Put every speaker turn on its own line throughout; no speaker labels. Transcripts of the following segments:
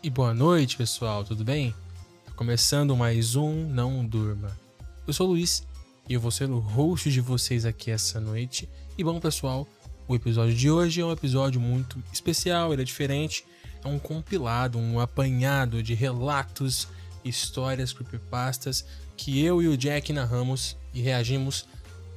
E boa noite, pessoal, tudo bem? Tá começando mais um Não Durma. Eu sou o Luiz e eu vou ser o host de vocês aqui essa noite. E bom, pessoal, o episódio de hoje é um episódio muito especial, ele é diferente. É um compilado, um apanhado de relatos, histórias, creepypastas que eu e o Jack narramos e reagimos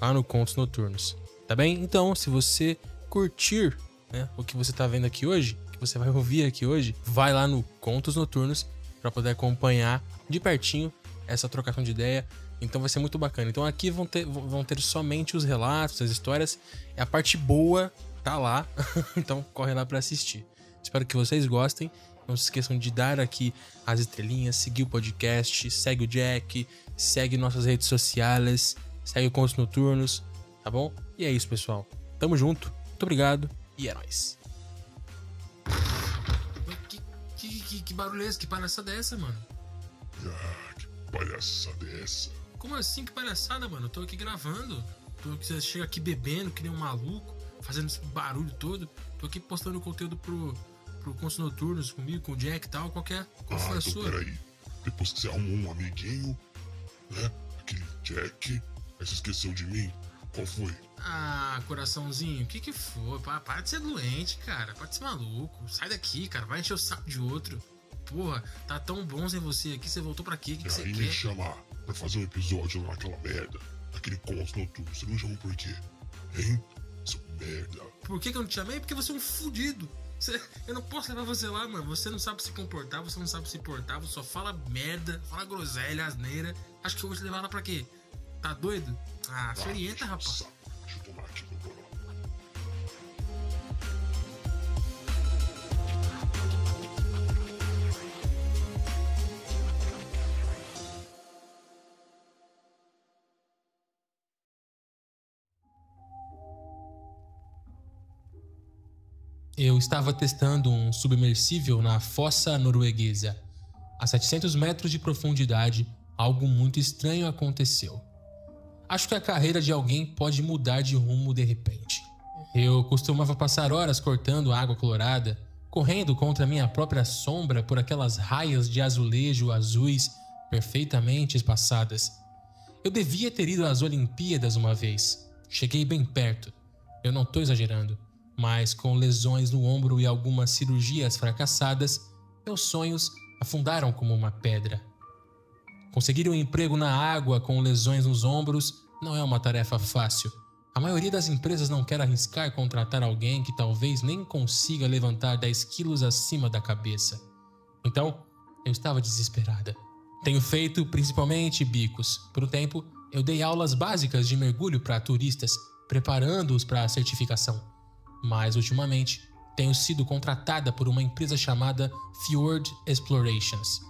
lá no Contos Noturnos. Tá bem? Então, se você curtir, né, o que você tá vendo aqui hoje, que você vai ouvir aqui hoje, vai lá no Contos Noturnos para poder acompanhar de pertinho essa trocação de ideia. Então vai ser muito bacana. Então aqui vão ter somente os relatos, as histórias. A parte boa tá lá. Então corre lá para assistir. Espero que vocês gostem. Não se esqueçam de dar aqui as estrelinhas, seguir o podcast, segue o Jack, segue nossas redes sociais, segue o Contos Noturnos, tá bom? E é isso, pessoal. Tamo junto. Muito obrigado e é nóis. Que barulho é esse? Que palhaçada é essa, mano?
Que palhaçada é essa?
Como assim? Que palhaçada, mano? Eu tô aqui gravando. Você chega aqui bebendo, que nem um maluco, fazendo esse barulho todo. Tô aqui postando conteúdo pro Contos Noturnos comigo, com o Jack e tal. Qual foi a
então
sua?
Peraí. Depois que você arrumou um amiguinho, né? Aquele Jack, aí você esqueceu de mim. Qual foi?
Ah, coraçãozinho, o que foi? Para de ser doente, cara. Para de ser maluco. Sai daqui, cara. Vai encher o saco de outro. Porra, tá tão bom sem você aqui. Você voltou pra quê? O que você
Aí
quer?
me chamar pra fazer um episódio lá naquela merda, naquele Contos Noturnos. Você não me chamou por quê? Hein? Seu merda.
Por que eu não te chamei? Porque você é um fudido. Eu não posso levar você lá, mano. Você não sabe se comportar, você não sabe se portar, você só fala merda, fala groselha, asneira. Acho que eu vou te levar lá pra quê? Tá doido? Ah, se orienta, rapaz.
Deixa eu tomar aqui meu goró.
Eu estava testando um submersível na fossa norueguesa. A 700 metros de profundidade, algo muito estranho aconteceu. Acho que a carreira de alguém pode mudar de rumo de repente. Eu costumava passar horas cortando água colorada, correndo contra minha própria sombra por aquelas raias de azulejo azuis perfeitamente espaçadas. Eu devia ter ido às Olimpíadas uma vez. Cheguei bem perto. Eu não estou exagerando. Mas com lesões no ombro e algumas cirurgias fracassadas, meus sonhos afundaram como uma pedra. Conseguir um emprego na água com lesões nos ombros não é uma tarefa fácil. A maioria das empresas não quer arriscar contratar alguém que talvez nem consiga levantar 10 quilos acima da cabeça. Então, eu estava desesperada. Tenho feito principalmente bicos. Por um tempo, eu dei aulas básicas de mergulho para turistas, preparando-os para a certificação. Mas, ultimamente, tenho sido contratada por uma empresa chamada Fjord Explorations.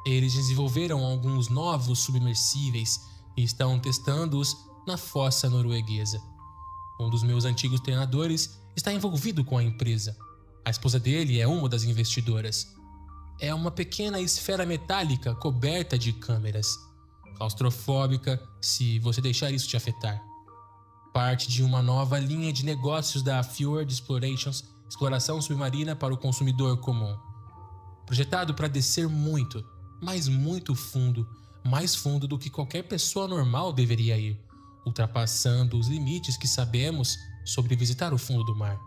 Eles desenvolveram alguns novos submersíveis e estão testando-os na fossa norueguesa. Um dos meus antigos treinadores está envolvido com a empresa. A esposa dele é uma das investidoras. É uma pequena esfera metálica coberta de câmeras. Claustrofóbica, se você deixar isso te afetar. Parte de uma nova linha de negócios da Fjord Explorations, exploração submarina para o consumidor comum. Projetado para descer muito, mas muito fundo, mais fundo do que qualquer pessoa normal deveria ir, ultrapassando os limites que sabemos sobre visitar o fundo do mar.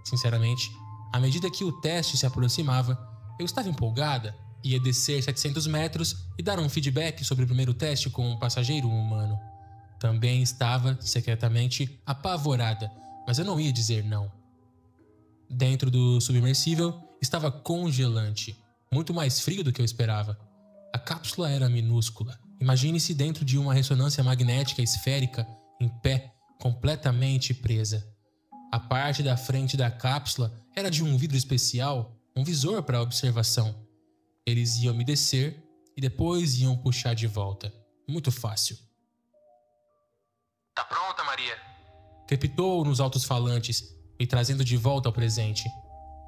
Sinceramente, à medida que o teste se aproximava, eu estava empolgada, ia descer 700 metros e dar um feedback sobre o primeiro teste com um passageiro humano. Também estava, secretamente, apavorada, mas eu não ia dizer não. Dentro do submersível estava congelante, muito mais frio do que eu esperava. A cápsula era minúscula. Imagine-se dentro de uma ressonância magnética esférica, em pé, completamente presa. A parte da frente da cápsula era de um vidro especial, um visor para observação. Eles iam me descer e depois iam puxar de volta. Muito fácil. Tá pronta, Maria? Crepitou nos altos-falantes, me trazendo de volta ao presente.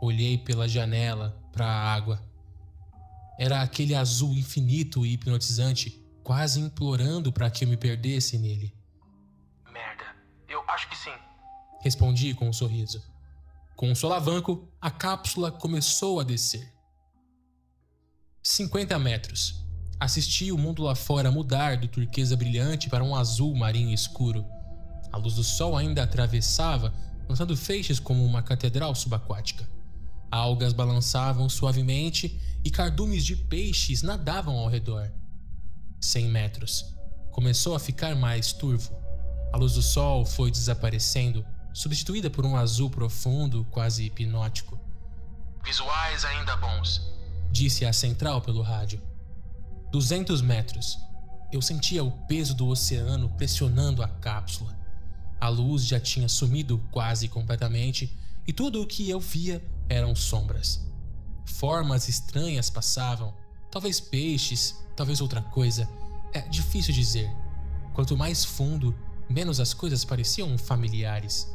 Olhei pela janela para a água. Era aquele azul infinito e hipnotizante, quase implorando para que eu me perdesse nele. Merda, eu acho que sim. Respondi com um sorriso. Com um solavanco, a cápsula começou a descer. 50 metros. Assisti o mundo lá fora mudar do turquesa brilhante para um azul marinho escuro. A luz do sol ainda atravessava, lançando feixes como uma catedral subaquática. Algas balançavam suavemente e cardumes de peixes nadavam ao redor. 100 metros. Começou a ficar mais turvo. A luz do sol foi desaparecendo, substituída por um azul profundo, quase hipnótico. "Visuais ainda bons", disse a central pelo rádio. 200 metros. Eu sentia o peso do oceano pressionando a cápsula. A luz já tinha sumido quase completamente e tudo o que eu via eram sombras. Formas estranhas passavam, talvez peixes, talvez outra coisa. É difícil dizer. Quanto mais fundo, menos as coisas pareciam familiares.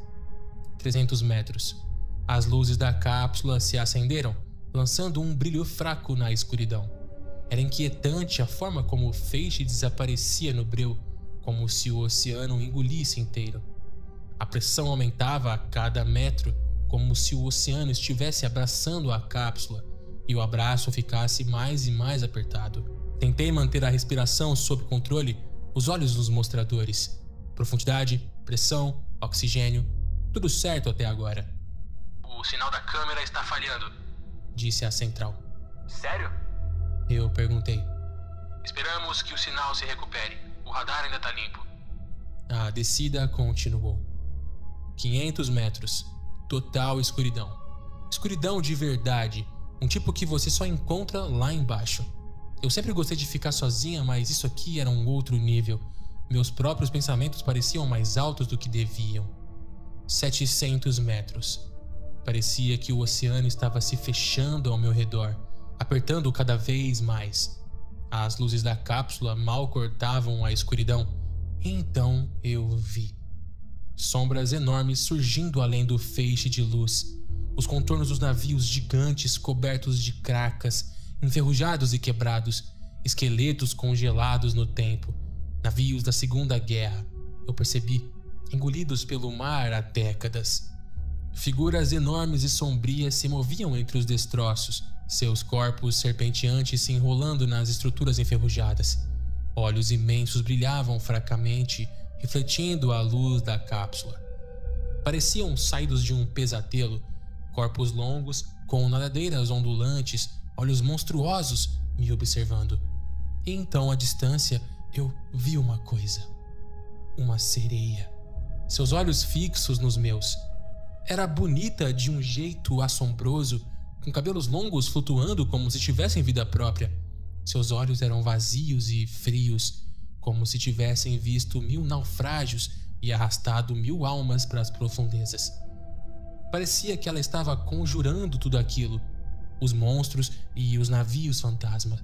300 metros. As luzes da cápsula se acenderam, lançando um brilho fraco na escuridão. Era inquietante a forma como o feixe desaparecia no breu, como se o oceano o engolisse inteiro. A pressão aumentava a cada metro, como se o oceano estivesse abraçando a cápsula e o abraço ficasse mais e mais apertado. Tentei manter a respiração sob controle, os olhos nos mostradores. Profundidade, pressão, oxigênio, tudo certo até agora. "O sinal da câmera está falhando", disse a central. "Sério?" Eu perguntei. "Esperamos que o sinal se recupere. O radar ainda está limpo." A descida continuou. 500 metros. Total escuridão. Escuridão de verdade, um tipo que você só encontra lá embaixo. Eu sempre gostei de ficar sozinha, mas isso aqui era um outro nível. Meus próprios pensamentos pareciam mais altos do que deviam. 700 metros. Parecia que o oceano estava se fechando ao meu redor, apertando cada vez mais. As luzes da cápsula mal cortavam a escuridão. E então eu vi sombras enormes surgindo além do feixe de luz. Os contornos dos navios gigantes cobertos de cracas, enferrujados e quebrados, esqueletos congelados no tempo. Navios da Segunda Guerra, eu percebi, engolidos pelo mar há décadas. Figuras enormes e sombrias se moviam entre os destroços, seus corpos serpenteantes se enrolando nas estruturas enferrujadas. Olhos imensos brilhavam fracamente, refletindo a luz da cápsula. Pareciam saídos de um pesadelo, corpos longos, com nadadeiras ondulantes, olhos monstruosos me observando. E então, à distância, eu vi uma coisa. Uma sereia. Seus olhos fixos nos meus. Era bonita de um jeito assombroso, com cabelos longos flutuando como se tivessem vida própria. Seus olhos eram vazios e frios, como se tivessem visto 1000 naufrágios e arrastado 1000 almas para as profundezas. Parecia que ela estava conjurando tudo aquilo, os monstros e os navios fantasma,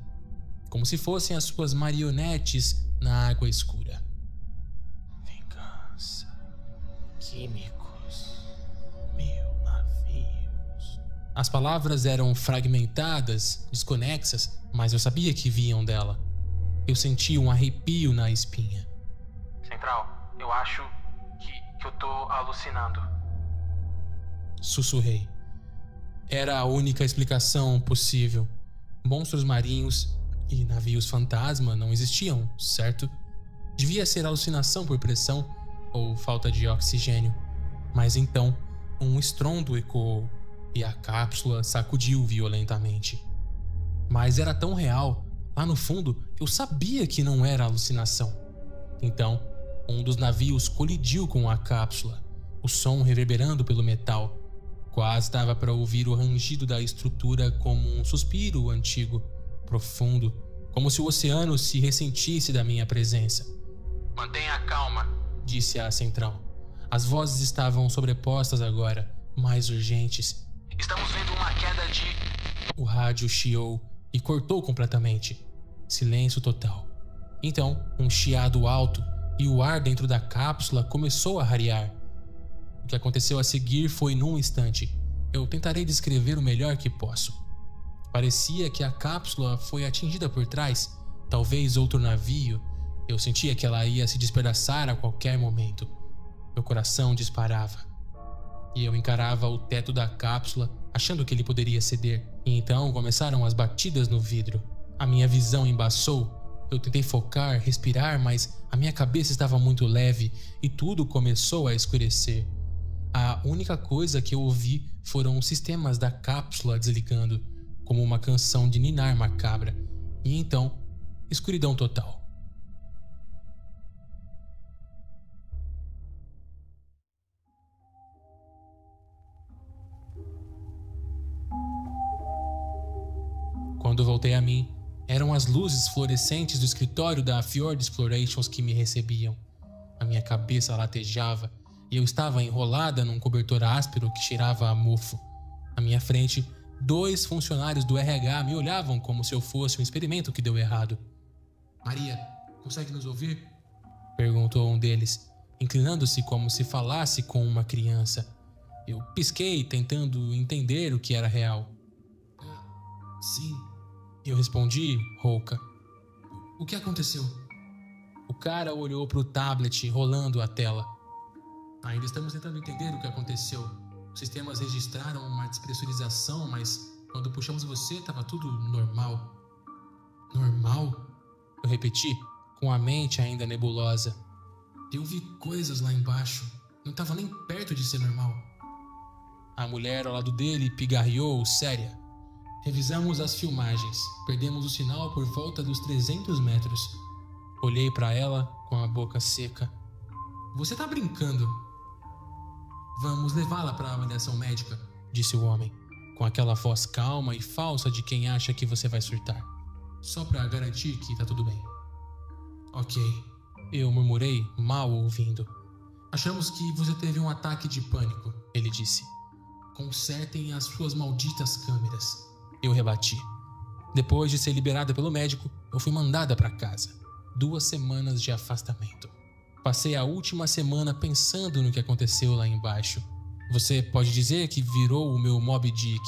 como se fossem as suas marionetes na água escura. Vingança, químicos, 1000 navios. As palavras eram fragmentadas, desconexas, mas eu sabia que vinham dela. Eu senti um arrepio na espinha.
"Central, eu acho que eu tô alucinando."
Sussurrei. Era a única explicação possível. Monstros marinhos e navios fantasma não existiam, certo? Devia ser alucinação por pressão ou falta de oxigênio. Mas então, um estrondo ecoou e a cápsula sacudiu violentamente. Mas era tão real. Lá no fundo, eu sabia que não era alucinação. Então, um dos navios colidiu com a cápsula, o som reverberando pelo metal. Quase dava para ouvir o rangido da estrutura como um suspiro antigo, profundo, como se o oceano se ressentisse da minha presença.
"Mantenha calma",
disse a central. As vozes estavam sobrepostas agora, mais urgentes.
"Estamos vendo uma queda de..."
O rádio chiou e cortou completamente. Silêncio total. Então, um chiado alto e o ar dentro da cápsula começou a rarear. O que aconteceu a seguir foi num instante. Eu tentarei descrever o melhor que posso. Parecia que a cápsula foi atingida por trás, talvez outro navio. Eu sentia que ela ia se despedaçar a qualquer momento. Meu coração disparava. E eu encarava o teto da cápsula, achando que ele poderia ceder. E então começaram as batidas no vidro. A minha visão embaçou. Eu tentei focar, respirar, mas a minha cabeça estava muito leve e tudo começou a escurecer. A única coisa que eu ouvi foram os sistemas da cápsula desligando, como uma canção de ninar macabra. E então, escuridão total. Quando voltei a mim, eram as luzes fluorescentes do escritório da Fjord Explorations que me recebiam. A minha cabeça latejava e eu estava enrolada num cobertor áspero que cheirava a mofo. À minha frente, 2 funcionários do RH me olhavam como se eu fosse um experimento que deu errado. "Maria, consegue nos ouvir?" perguntou um deles, inclinando-se como se falasse com uma criança. Eu pisquei, tentando entender o que era real. "Sim." Eu respondi, rouca. "O que aconteceu?" O cara olhou para o tablet, rolando a tela. "Ainda estamos tentando entender o que aconteceu. Os sistemas registraram uma despressurização, mas quando puxamos você, estava tudo normal." "Normal?" Eu repeti, com a mente ainda nebulosa. "Eu vi coisas lá embaixo. Não estava nem perto de ser normal." A mulher ao lado dele pigarreou, séria. "Revisamos as filmagens. Perdemos o sinal por volta dos 300 metros. Olhei para ela com a boca seca. "Você tá brincando?" "Vamos levá-la para a avaliação médica", disse o homem, com aquela voz calma e falsa de quem acha que você vai surtar. "Só para garantir que tá tudo bem." "Ok." Eu murmurei, mal ouvindo. "Achamos que você teve um ataque de pânico", ele disse. "Consertem as suas malditas câmeras." Eu rebati. Depois de ser liberada pelo médico, eu fui mandada para casa. 2 semanas de afastamento. Passei a última semana pensando no que aconteceu lá embaixo. Você pode dizer que virou o meu Moby Dick.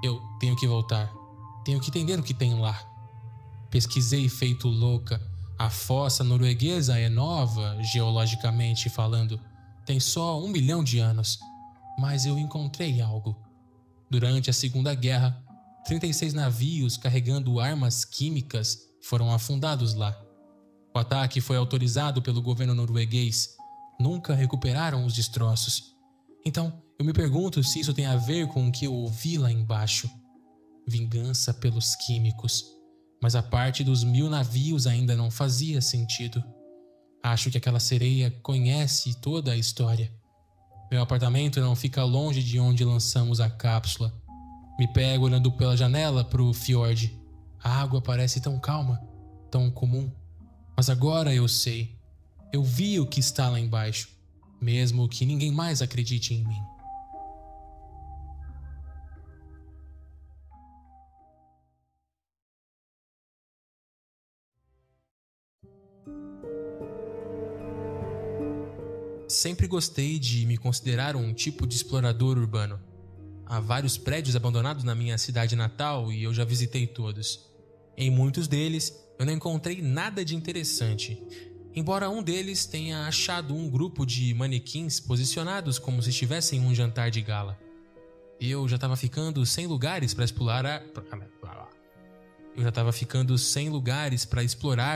Eu tenho que voltar. Tenho que entender o que tem lá. Pesquisei feito louca. A fossa norueguesa é nova, geologicamente falando. Tem só 1 milhão de anos. Mas eu encontrei algo. Durante a Segunda Guerra, 36 navios carregando armas químicas foram afundados lá. O ataque foi autorizado pelo governo norueguês. Nunca recuperaram os destroços. Então, eu me pergunto se isso tem a ver com o que eu ouvi lá embaixo. Vingança pelos químicos. Mas a parte dos 1000 navios ainda não fazia sentido. Acho que aquela sereia conhece toda a história. Meu apartamento não fica longe de onde lançamos a cápsula. Me pego olhando pela janela pro fiord. A água parece tão calma, tão comum. Mas agora eu sei. Eu vi o que está lá embaixo, mesmo que ninguém mais acredite em mim. Sempre gostei de me considerar um tipo de explorador urbano. Há vários prédios abandonados na minha cidade natal e eu já visitei todos. Em muitos deles, eu não encontrei nada de interessante, embora um deles tenha achado um grupo de manequins posicionados como se estivessem em um jantar de gala. Eu já estava ficando sem lugares para explorar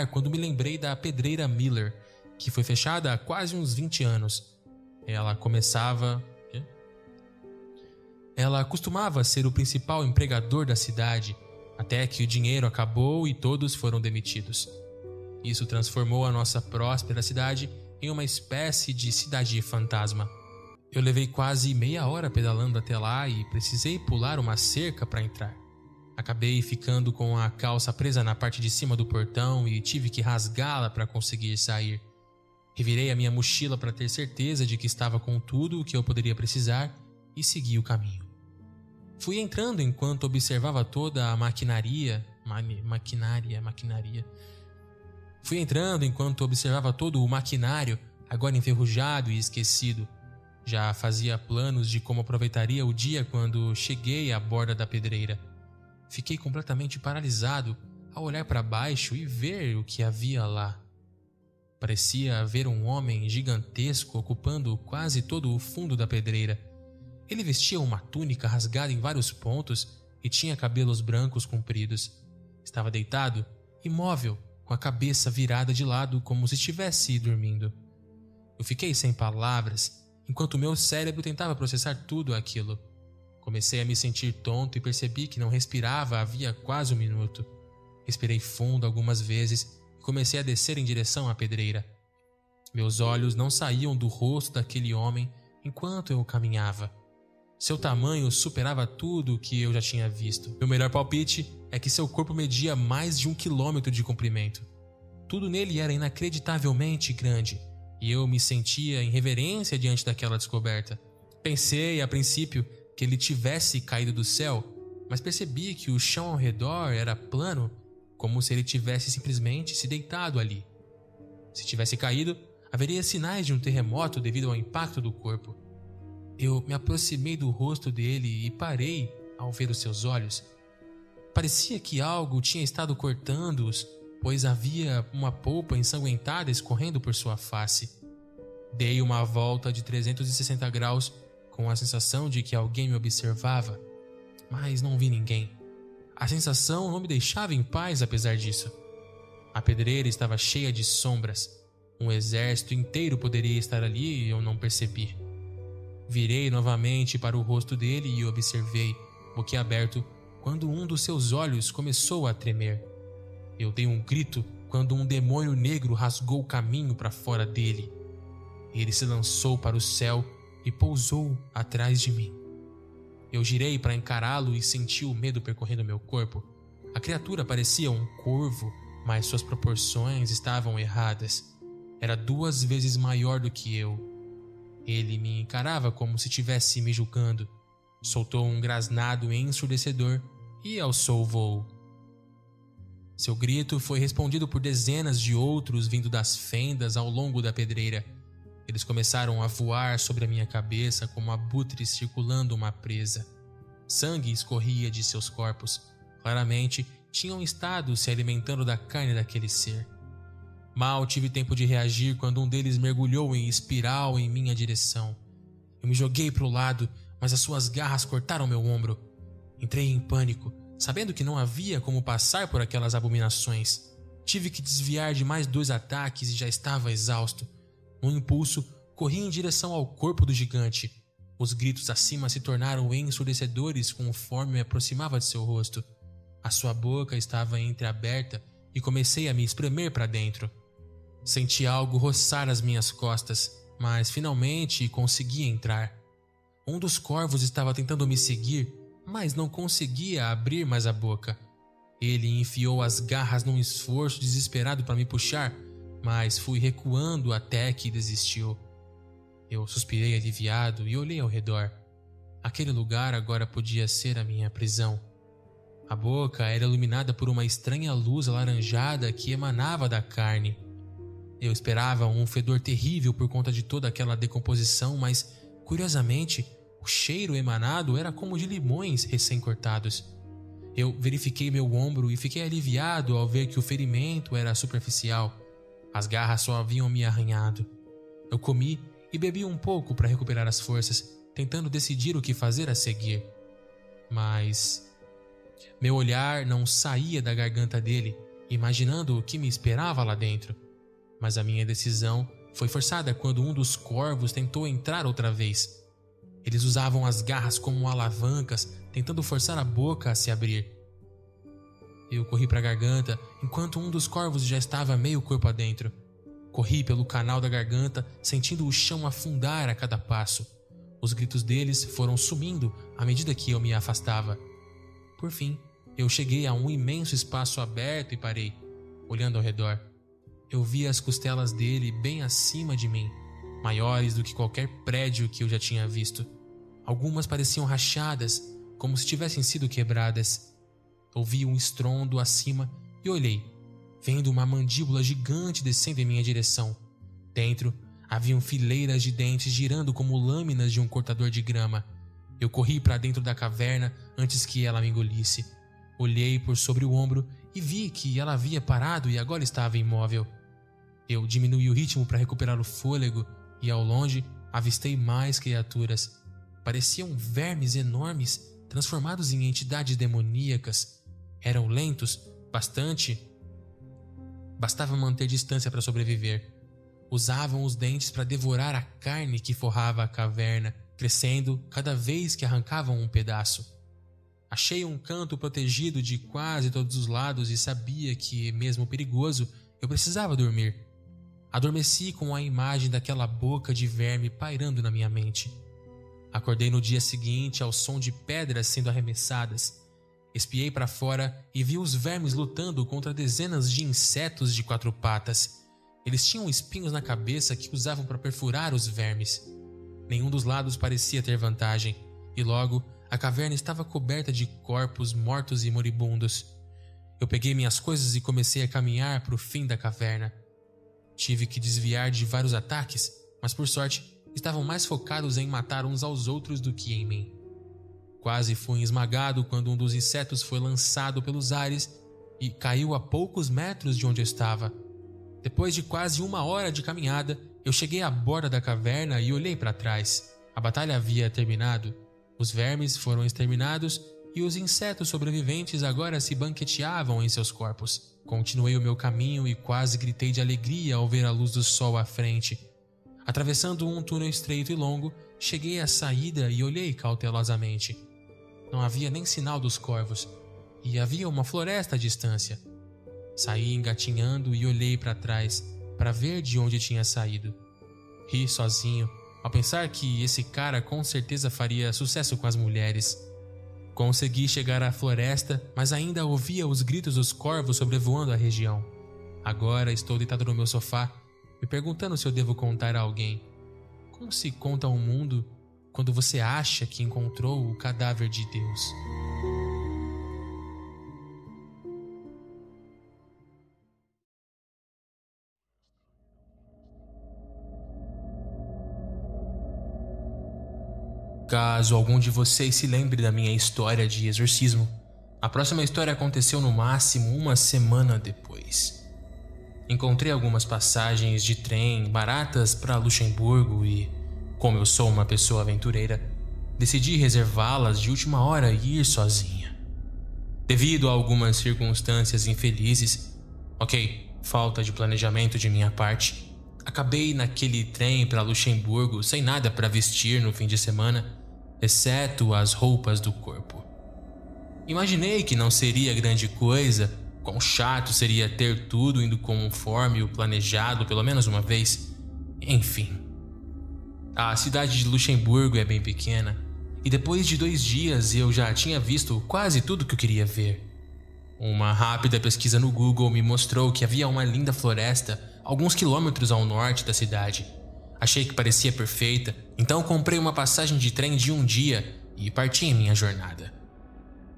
quando me lembrei da pedreira Miller, que foi fechada há quase uns 20 anos. Ela costumava ser o principal empregador da cidade, até que o dinheiro acabou e todos foram demitidos. Isso transformou a nossa próspera cidade em uma espécie de cidade fantasma. Eu levei quase meia hora pedalando até lá e precisei pular uma cerca para entrar. Acabei ficando com a calça presa na parte de cima do portão e tive que rasgá-la para conseguir sair. Revirei a minha mochila para ter certeza de que estava com tudo o que eu poderia precisar e segui o caminho. Fui entrando enquanto observava toda a maquinaria. Fui entrando enquanto observava todo o maquinário, agora enferrujado e esquecido. Já fazia planos de como aproveitaria o dia quando cheguei à borda da pedreira. Fiquei completamente paralisado ao olhar para baixo e ver o que havia lá. Parecia haver um homem gigantesco ocupando quase todo o fundo da pedreira. Ele vestia uma túnica rasgada em vários pontos e tinha cabelos brancos compridos. Estava deitado, imóvel, com a cabeça virada de lado como se estivesse dormindo. Eu fiquei sem palavras, enquanto meu cérebro tentava processar tudo aquilo. Comecei a me sentir tonto e percebi que não respirava havia quase um minuto. Respirei fundo algumas vezes e comecei a descer em direção à pedreira. Meus olhos não saíam do rosto daquele homem enquanto eu caminhava. Seu tamanho superava tudo o que eu já tinha visto. Meu melhor palpite é que seu corpo media mais de 1 quilômetro de comprimento. Tudo nele era inacreditavelmente grande, e eu me sentia em reverência diante daquela descoberta. Pensei, a princípio, que ele tivesse caído do céu, mas percebi que o chão ao redor era plano, como se ele tivesse simplesmente se deitado ali. Se tivesse caído, haveria sinais de um terremoto devido ao impacto do corpo. Eu me aproximei do rosto dele e parei ao ver os seus olhos. Parecia que algo tinha estado cortando-os, pois havia uma polpa ensanguentada escorrendo por sua face. Dei uma volta de 360 graus com a sensação de que alguém me observava, mas não vi ninguém. A sensação não me deixava em paz apesar disso. A pedreira estava cheia de sombras. Um exército inteiro poderia estar ali e eu não percebi. Virei novamente para o rosto dele e observei, boquiaberto, quando um dos seus olhos começou a tremer. Eu dei um grito quando um demônio negro rasgou o caminho para fora dele. Ele se lançou para o céu e pousou atrás de mim. Eu girei para encará-lo e senti o medo percorrendo meu corpo. A criatura parecia um corvo, mas suas proporções estavam erradas. Era 2 vezes maior do que eu. Ele me encarava como se estivesse me julgando. Soltou um grasnado ensurdecedor e alçou o voo. Seu grito foi respondido por dezenas de outros vindo das fendas ao longo da pedreira. Eles começaram a voar sobre a minha cabeça como abutres circulando uma presa. Sangue escorria de seus corpos. Claramente, tinham estado se alimentando da carne daquele ser. Mal tive tempo de reagir quando um deles mergulhou em espiral em minha direção. Eu me joguei para o lado, mas as suas garras cortaram meu ombro. Entrei em pânico, sabendo que não havia como passar por aquelas abominações. Tive que desviar de mais 2 ataques e já estava exausto. Num impulso, corri em direção ao corpo do gigante. Os gritos acima se tornaram ensurdecedores conforme me aproximava de seu rosto. A sua boca estava entreaberta e comecei a me espremer para dentro. Senti algo roçar as minhas costas, mas finalmente consegui entrar. Um dos corvos estava tentando me seguir, mas não conseguia abrir mais a boca. Ele enfiou as garras num esforço desesperado para me puxar, mas fui recuando até que desistiu. Eu suspirei aliviado e olhei ao redor. Aquele lugar agora podia ser a minha prisão. A boca era iluminada por uma estranha luz alaranjada que emanava da carne. Eu esperava um fedor terrível por conta de toda aquela decomposição, mas, curiosamente, o cheiro emanado era como de limões recém-cortados. Eu verifiquei meu ombro e fiquei aliviado ao ver que o ferimento era superficial. As garras só haviam me arranhado. Eu comi e bebi um pouco para recuperar as forças, tentando decidir o que fazer a seguir. Mas meu olhar não saía da garganta dele, imaginando o que me esperava lá dentro. Mas a minha decisão foi forçada quando um dos corvos tentou entrar outra vez. Eles usavam as garras como alavancas, tentando forçar a boca a se abrir. Eu corri para a garganta, enquanto um dos corvos já estava meio corpo adentro. Corri pelo canal da garganta, sentindo o chão afundar a cada passo. Os gritos deles foram sumindo à medida que eu me afastava. Por fim, eu cheguei a um imenso espaço aberto e parei, olhando ao redor. Eu vi as costelas dele bem acima de mim, maiores do que qualquer prédio que eu já tinha visto. Algumas pareciam rachadas, como se tivessem sido quebradas. Ouvi um estrondo acima e olhei, vendo uma mandíbula gigante descendo em minha direção. Dentro, haviam fileiras de dentes girando como lâminas de um cortador de grama. Eu corri para dentro da caverna antes que ela me engolisse. Olhei por sobre o ombro e vi que ela havia parado e agora estava imóvel. Eu diminuí o ritmo para recuperar o fôlego e, ao longe, avistei mais criaturas. Pareciam vermes enormes, transformados em entidades demoníacas. Eram lentos, Bastava manter distância para sobreviver. Usavam os dentes para devorar a carne que forrava a caverna, crescendo cada vez que arrancavam um pedaço. Achei um canto protegido de quase todos os lados e sabia que, mesmo perigoso, eu precisava dormir. Adormeci com a imagem daquela boca de verme pairando na minha mente. Acordei no dia seguinte ao som de pedras sendo arremessadas. Espiei para fora e vi os vermes lutando contra dezenas de insetos de 4 patas. Eles tinham espinhos na cabeça que usavam para perfurar os vermes. Nenhum dos lados parecia ter vantagem, e logo a caverna estava coberta de corpos mortos e moribundos. Eu peguei minhas coisas e comecei a caminhar para o fim da caverna. Tive que desviar de vários ataques, mas por sorte estavam mais focados em matar uns aos outros do que em mim. Quase fui esmagado quando um dos insetos foi lançado pelos ares e caiu a poucos metros de onde eu estava. Depois de quase 1 hora de caminhada, eu cheguei à borda da caverna e olhei para trás. A batalha havia terminado. Os vermes foram exterminados e os insetos sobreviventes agora se banqueteavam em seus corpos. Continuei o meu caminho e quase gritei de alegria ao ver a luz do sol à frente. Atravessando um túnel estreito e longo, cheguei à saída e olhei cautelosamente. Não havia nem sinal dos corvos, e havia uma floresta à distância. Saí engatinhando e olhei para trás, para ver de onde tinha saído. Ri sozinho, ao pensar que esse cara com certeza faria sucesso com as mulheres. Consegui chegar à floresta, mas ainda ouvia os gritos dos corvos sobrevoando a região. Agora estou deitado no meu sofá, me perguntando se eu devo contar a alguém. Como se conta ao mundo quando você acha que encontrou o cadáver de Deus? Caso algum de vocês se lembre da minha história de exorcismo, a próxima história aconteceu no máximo 1 semana depois. Encontrei algumas passagens de trem baratas para Luxemburgo e, como eu sou uma pessoa aventureira, decidi reservá-las de última hora e ir sozinha. Devido a algumas circunstâncias infelizes, falta de planejamento de minha parte, acabei naquele trem para Luxemburgo sem nada para vestir no fim de semana, exceto as roupas do corpo. Imaginei que não seria grande coisa, quão chato seria ter tudo indo conforme o planejado pelo menos uma vez. Enfim. A cidade de Luxemburgo é bem pequena, e depois de 2 dias eu já tinha visto quase tudo que eu queria ver. Uma rápida pesquisa no Google me mostrou que havia uma linda floresta alguns quilômetros ao norte da cidade. Achei que parecia perfeita, então comprei uma passagem de trem de 1 dia e parti em minha jornada.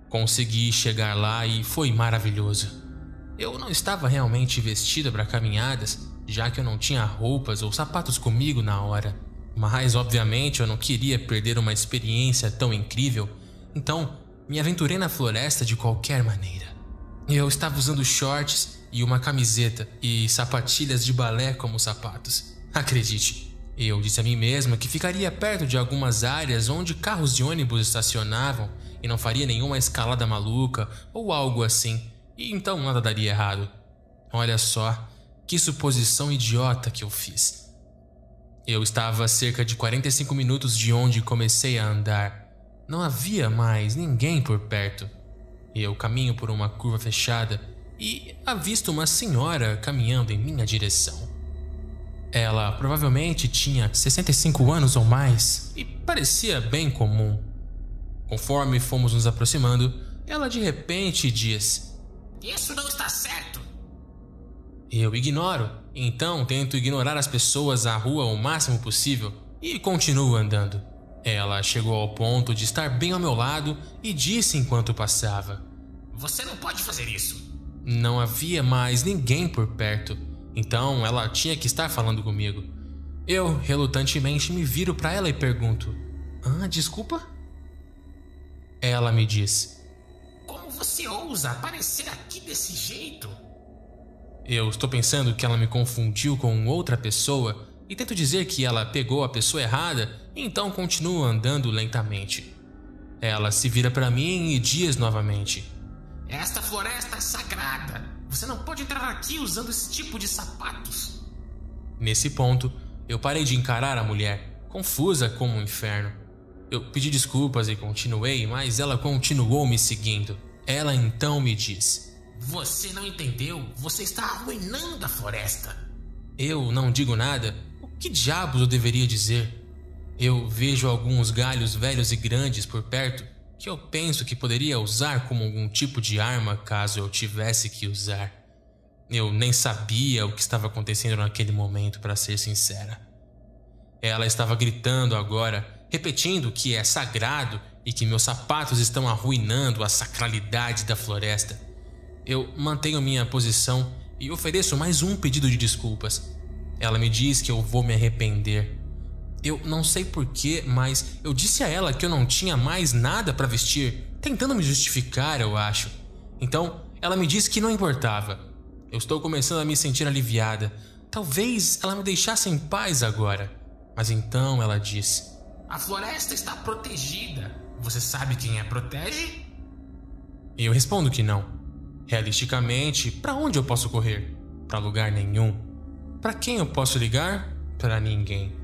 Consegui chegar lá e foi maravilhoso. Eu não estava realmente vestida para caminhadas, já que eu não tinha roupas ou sapatos comigo na hora. Mas, obviamente, eu não queria perder uma experiência tão incrível, então me aventurei na floresta de qualquer maneira. Eu estava usando shorts e uma camiseta e sapatilhas de balé como sapatos. Acredite, eu disse a mim mesma que ficaria perto de algumas áreas onde carros de ônibus estacionavam e não faria nenhuma escalada maluca ou algo assim, e então nada daria errado. Olha só, que suposição idiota que eu fiz. Eu estava a cerca de 45 minutos de onde comecei a andar. Não havia mais ninguém por perto. Eu caminho por uma curva fechada e avisto uma senhora caminhando em minha direção. Ela provavelmente tinha 65 anos ou mais e parecia bem comum. Conforme fomos nos aproximando, ela de repente diz:
"Isso não está certo."
Eu ignoro, então tento ignorar as pessoas à rua o máximo possível e continuo andando. Ela chegou ao ponto de estar bem ao meu lado e disse enquanto passava:
"Você não pode fazer isso."
Não havia mais ninguém por perto, então ela tinha que estar falando comigo. Eu, relutantemente, me viro para ela e pergunto: desculpa?" Ela me diz:
"Como você ousa aparecer aqui desse jeito?"
Eu estou pensando que ela me confundiu com outra pessoa e tento dizer que ela pegou a pessoa errada, então continuo andando lentamente. Ela se vira para mim e diz novamente:
Esta floresta é sagrada. Você não pode entrar aqui usando esse tipo de sapatos.
Nesse ponto, eu parei de encarar a mulher, confusa como um inferno. Eu pedi desculpas e continuei, mas ela continuou me seguindo. Ela então me diz:
Você não entendeu? Você está arruinando a floresta.
Eu não digo nada. O que diabos eu deveria dizer? Eu vejo alguns galhos velhos e grandes por perto que eu penso que poderia usar como algum tipo de arma caso eu tivesse que usar. Eu nem sabia o que estava acontecendo naquele momento, para ser sincera. Ela estava gritando agora, repetindo que é sagrado e que meus sapatos estão arruinando a sacralidade da floresta. Eu mantenho minha posição e ofereço mais um pedido de desculpas. Ela me diz que eu vou me arrepender. Eu não sei porquê, mas eu disse a ela que eu não tinha mais nada para vestir, tentando me justificar, eu acho. Então, ela me disse que não importava. Eu estou começando a me sentir aliviada. Talvez ela me deixasse em paz agora. Mas então ela disse:
A floresta está protegida. Você sabe quem a protege?
E eu respondo que não. Realisticamente, para onde eu posso correr? Para lugar nenhum. Para quem eu posso ligar? Para ninguém.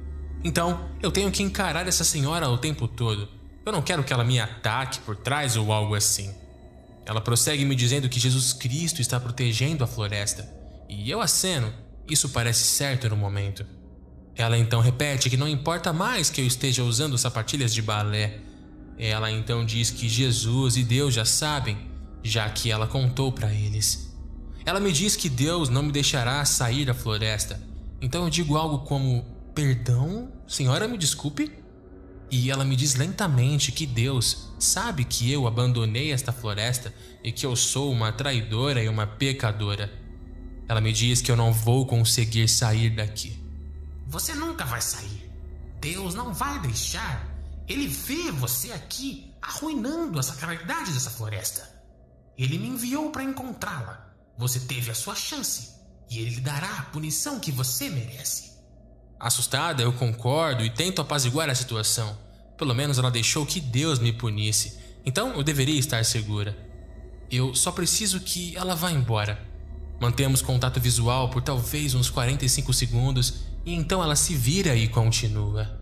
Então, eu tenho que encarar essa senhora o tempo todo. Eu não quero que ela me ataque por trás ou algo assim. Ela prossegue me dizendo que Jesus Cristo está protegendo a floresta. E eu aceno. Isso parece certo no momento. Ela então repete que não importa mais que eu esteja usando sapatilhas de balé. Ela então diz que Jesus e Deus já sabem, já que ela contou para eles. Ela me diz que Deus não me deixará sair da floresta. Então eu digo algo como: Perdão, senhora, me desculpe? E ela me diz lentamente que Deus sabe que eu abandonei esta floresta e que eu sou uma traidora e uma pecadora. Ela me diz que eu não vou conseguir sair daqui.
Você nunca vai sair. Deus não vai deixar. Ele vê você aqui arruinando a sacralidade dessa floresta. Ele me enviou para encontrá-la. Você teve a sua chance e ele lhe dará a punição que você merece.
Assustada, eu concordo e tento apaziguar a situação. Pelo menos ela deixou que Deus me punisse, então eu deveria estar segura. Eu só preciso que ela vá embora. Mantemos contato visual por talvez uns 45 segundos e então ela se vira e continua.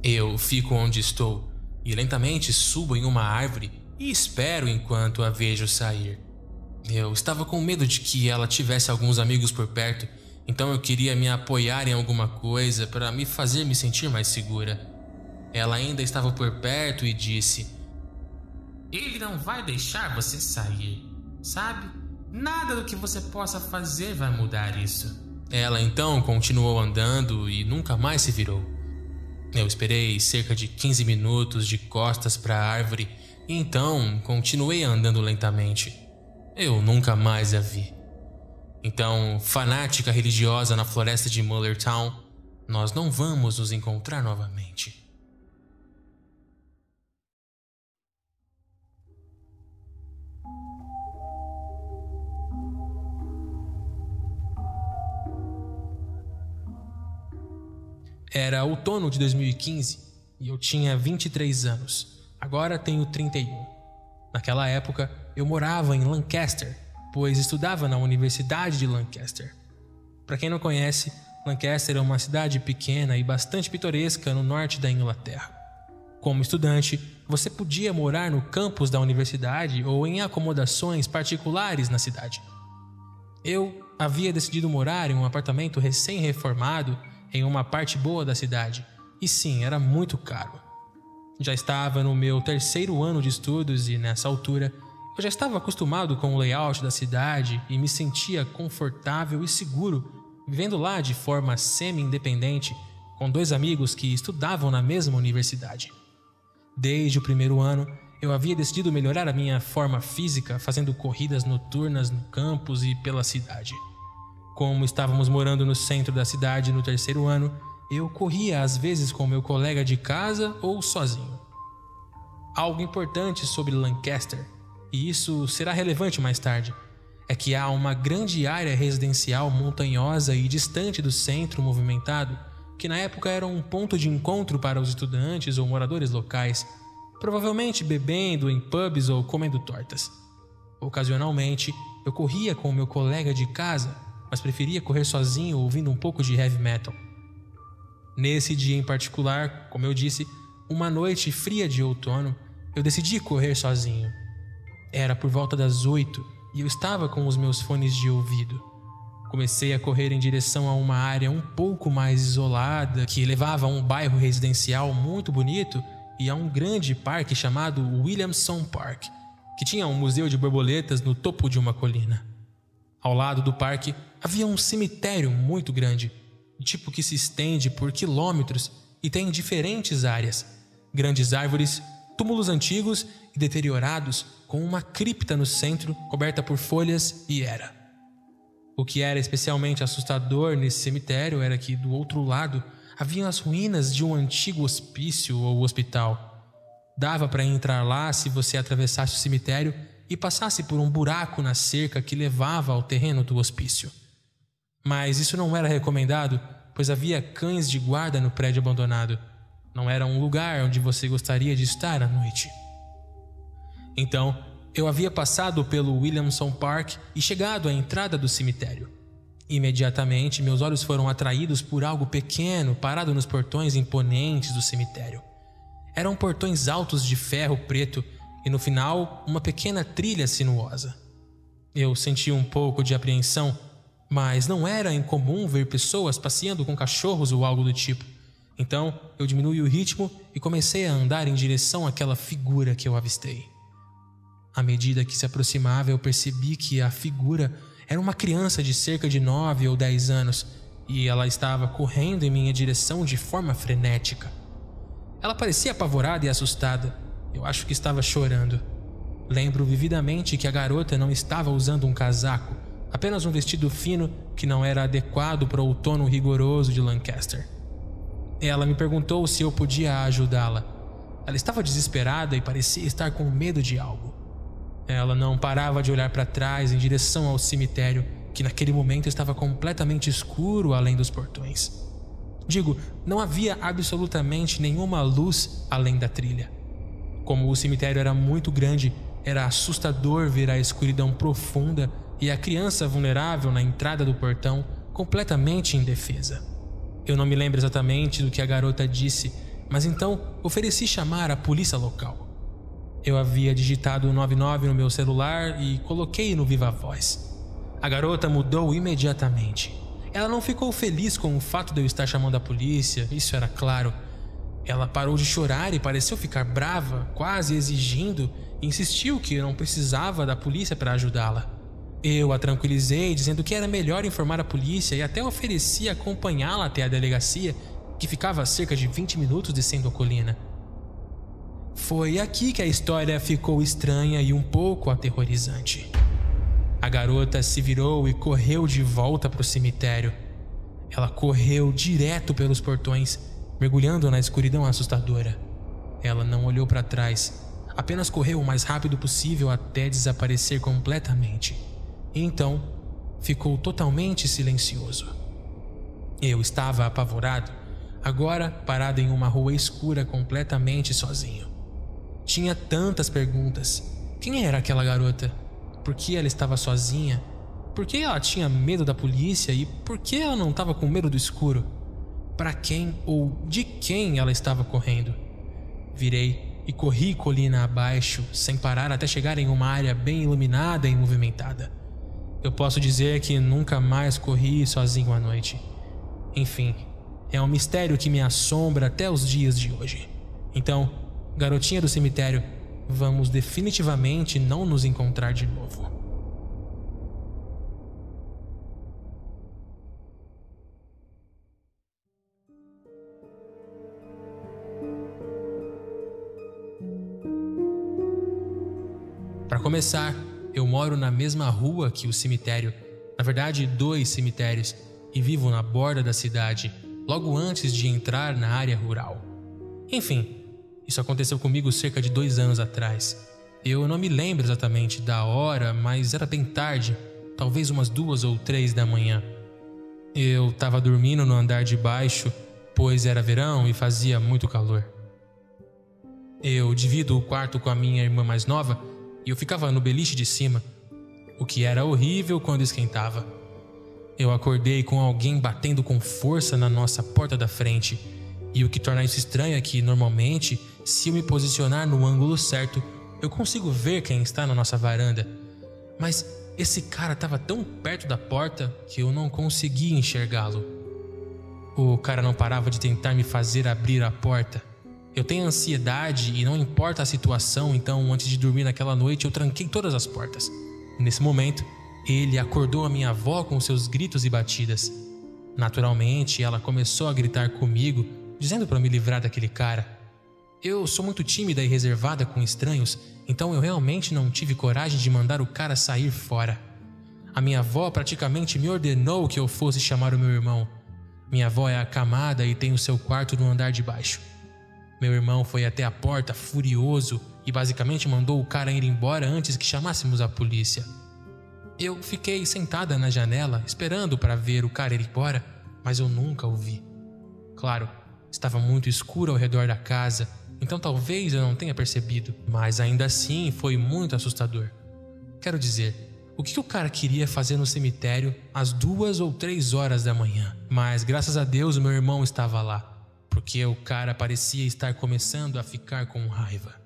Eu fico onde estou e lentamente subo em uma árvore e espero enquanto a vejo sair. Eu estava com medo de que ela tivesse alguns amigos por perto, então eu queria me apoiar em alguma coisa para me fazer me sentir mais segura. Ela ainda estava por perto e disse:
Ele não vai deixar você sair, sabe? Nada do que você possa fazer vai mudar isso.
Ela então continuou andando e nunca mais se virou. Eu esperei cerca de 15 minutos de costas para a árvore e então continuei andando lentamente. Eu nunca mais a vi. Então, fanática religiosa na floresta de Mullertown, nós não vamos nos encontrar novamente. Era outono de 2015 e eu tinha 23 anos. Agora tenho 31. Naquela época, eu morava em Lancaster, pois estudava na Universidade de Lancaster. Para quem não conhece, Lancaster é uma cidade pequena e bastante pitoresca no norte da Inglaterra. Como estudante, você podia morar no campus da universidade ou em acomodações particulares na cidade. Eu havia decidido morar em um apartamento recém-reformado em uma parte boa da cidade, e sim, era muito caro. Já estava no meu 3º ano de estudos e, nessa altura, eu já estava acostumado com o layout da cidade e me sentia confortável e seguro, vivendo lá de forma semi-independente, com 2 amigos que estudavam na mesma universidade. Desde o 1º ano, eu havia decidido melhorar a minha forma física fazendo corridas noturnas no campus e pela cidade. Como estávamos morando no centro da cidade no 3º ano, eu corria às vezes com meu colega de casa ou sozinho. Algo importante sobre Lancaster, e isso será relevante mais tarde, é que há uma grande área residencial montanhosa e distante do centro movimentado, que na época era um ponto de encontro para os estudantes ou moradores locais, provavelmente bebendo em pubs ou comendo tortas. Ocasionalmente, eu corria com o meu colega de casa, mas preferia correr sozinho ouvindo um pouco de heavy metal. Nesse dia em particular, como eu disse, uma noite fria de outono, eu decidi correr sozinho. Era por volta das 8 e eu estava com os meus fones de ouvido. Comecei a correr em direção a uma área um pouco mais isolada que levava a um bairro residencial muito bonito e a um grande parque chamado Williamson Park, que tinha um museu de borboletas no topo de uma colina. Ao lado do parque havia um cemitério muito grande, tipo que se estende por quilômetros e tem diferentes áreas, grandes árvores, túmulos antigos e deteriorados com uma cripta no centro coberta por folhas e era. O que era especialmente assustador nesse cemitério era que do outro lado haviam as ruínas de um antigo hospício ou hospital. Dava para entrar lá se você atravessasse o cemitério e passasse por um buraco na cerca que levava ao terreno do hospício. Mas isso não era recomendado, pois havia cães de guarda no prédio abandonado. Não era um lugar onde você gostaria de estar à noite. Então, eu havia passado pelo Williamson Park e chegado à entrada do cemitério. Imediatamente, meus olhos foram atraídos por algo pequeno parado nos portões imponentes do cemitério. Eram portões altos de ferro preto e, no final, uma pequena trilha sinuosa. Eu senti um pouco de apreensão, mas não era incomum ver pessoas passeando com cachorros ou algo do tipo. Então, eu diminui o ritmo e comecei a andar em direção àquela figura que eu avistei. À medida que se aproximava, eu percebi que a figura era uma criança de cerca de 9 ou 10 anos e ela estava correndo em minha direção de forma frenética. Ela parecia apavorada e assustada. Eu acho que estava chorando. Lembro vividamente que a garota não estava usando um casaco, apenas um vestido fino que não era adequado para o outono rigoroso de Lancaster. Ela me perguntou se eu podia ajudá-la. Ela estava desesperada e parecia estar com medo de algo. Ela não parava de olhar para trás em direção ao cemitério, que naquele momento estava completamente escuro além dos portões. Digo, não havia absolutamente nenhuma luz além da trilha. Como o cemitério era muito grande, era assustador ver a escuridão profunda e a criança vulnerável na entrada do portão, completamente indefesa. Eu não me lembro exatamente do que a garota disse, mas então ofereci chamar a polícia local. Eu havia digitado o 99 no meu celular e coloquei no viva voz. A garota mudou imediatamente. Ela não ficou feliz com o fato de eu estar chamando a polícia, isso era claro. Ela parou de chorar e pareceu ficar brava, quase exigindo, e insistiu que eu não precisava da polícia para ajudá-la. Eu a tranquilizei, dizendo que era melhor informar a polícia e até ofereci acompanhá-la até a delegacia, que ficava a cerca de 20 minutos descendo a colina. Foi aqui que a história ficou estranha e um pouco aterrorizante. A garota se virou e correu de volta para o cemitério. Ela correu direto pelos portões, mergulhando na escuridão assustadora. Ela não olhou para trás, apenas correu o mais rápido possível até desaparecer completamente. E então, ficou totalmente silencioso. Eu estava apavorado, agora parado em uma rua escura completamente sozinho. Tinha tantas perguntas. Quem era aquela garota? Por que ela estava sozinha? Por que ela tinha medo da polícia e por que ela não estava com medo do escuro? Para quem ou de quem ela estava correndo? Virei e corri colina abaixo, sem parar até chegar em uma área bem iluminada e movimentada. Eu posso dizer que nunca mais corri sozinho à noite. Enfim, é um mistério que me assombra até os dias de hoje. Então, garotinha do cemitério, vamos definitivamente não nos encontrar de novo. Para começar, eu moro na mesma rua que o cemitério, na verdade 2 cemitérios, e vivo na borda da cidade, logo antes de entrar na área rural. Enfim, isso aconteceu comigo cerca de 2 anos atrás. Eu não me lembro exatamente da hora, mas era bem tarde, talvez umas 2 ou 3 da manhã. Eu estava dormindo no andar de baixo, pois era verão e fazia muito calor. Eu divido o quarto com a minha irmã mais nova e eu ficava no beliche de cima, o que era horrível quando esquentava. Eu acordei com alguém batendo com força na nossa porta da frente, e o que torna isso estranho é que, normalmente, se eu me posicionar no ângulo certo, eu consigo ver quem está na nossa varanda. Mas esse cara estava tão perto da porta que eu não conseguia enxergá-lo. O cara não parava de tentar me fazer abrir a porta. Eu tenho ansiedade e não importa a situação, então antes de dormir naquela noite eu tranquei todas as portas. Nesse momento, ele acordou a minha avó com seus gritos e batidas. Naturalmente, ela começou a gritar comigo, dizendo para me livrar daquele cara. Eu sou muito tímida e reservada com estranhos, então eu realmente não tive coragem de mandar o cara sair fora. A minha avó praticamente me ordenou que eu fosse chamar o meu irmão. Minha avó é acamada e tem o seu quarto no andar de baixo. Meu irmão foi até a porta furioso e basicamente mandou o cara ir embora antes que chamássemos a polícia. Eu fiquei sentada na janela esperando para ver o cara ir embora, mas eu nunca o vi. Claro, estava muito escuro ao redor da casa, então talvez eu não tenha percebido, mas ainda assim foi muito assustador. Quero dizer, o que o cara queria fazer no cemitério às 2 ou 3 horas da manhã? Mas graças a Deus o meu irmão estava lá, porque o cara parecia estar começando a ficar com raiva.